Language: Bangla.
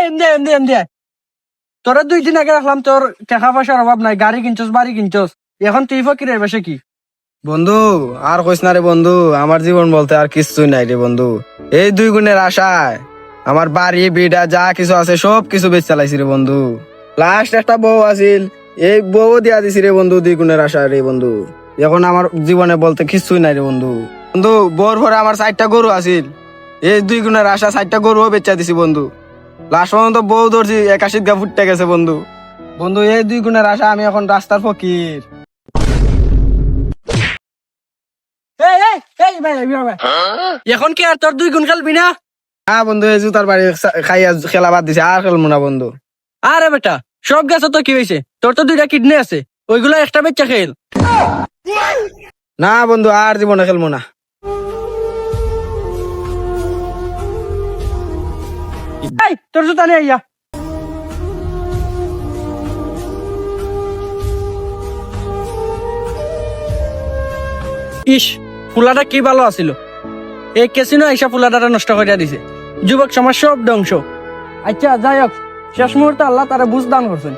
এমনি তোরা 2 দিন আগে রাখলাম তোর টাকা পয়সার অভাব নাই, গাড়ি কিনছস, বাড়ি কিনছস, এখন তুই ফকিরের বেশে কি? বন্ধু আর কইস না রে বন্ধু, আমার জীবন বলতে আর কিছুই নাই রে বন্ধু। এই 2 গুণের আশায় আমার বাড়ি বিড়া যা কিছু আছে সব কিছু বেচ চালাইছি রে বন্ধু। লাস্ট একটা বউ আছিল, এই বউ দিয়া দিছি রে বন্ধু 2 গুণের আশা রে বন্ধু। এখন আমার জীবনে বলতে কিছুই নাই রে বন্ধু। বন্ধু বউর ঘরে আমার 4টা গরু আছিল, এই 2 গুণের আশা 4টা গরুও বেচা দিছি বন্ধু। লাস্ট পর্যন্ত বউ ধরছি 81 গা ফুটতে গেছে বন্ধু। বন্ধু এই 2 গুণের আশা আমি এখন রাস্তার ফকির। এখন কি আর তোর 2 গুণ খেলবি না? হ্যাঁ বন্ধু, এই জুতার বাড়ি খাইয়া খেলা বাদ দিছে, আর খেলবো না বন্ধু। আরে বেটা সব গেছে তো কি হয়েছে, তোর তো 2টা কিডনি আছে, ওইগুলো একটা বেচা খেল। না বন্ধু আর জীবনে খেলবো না। তোর জুতা নিয়ে আইয়া। ইস ফুলাটা কি ভালো আছিল, এই কেসিনো আইসা ফুলাটা নষ্ট করে দিছে, যুবক সমাজ সব ধ্বংস। আচ্ছা যাই হোক, শেষ মুহূর্তে আল্লাহ তারা বুঝ দান করছেন।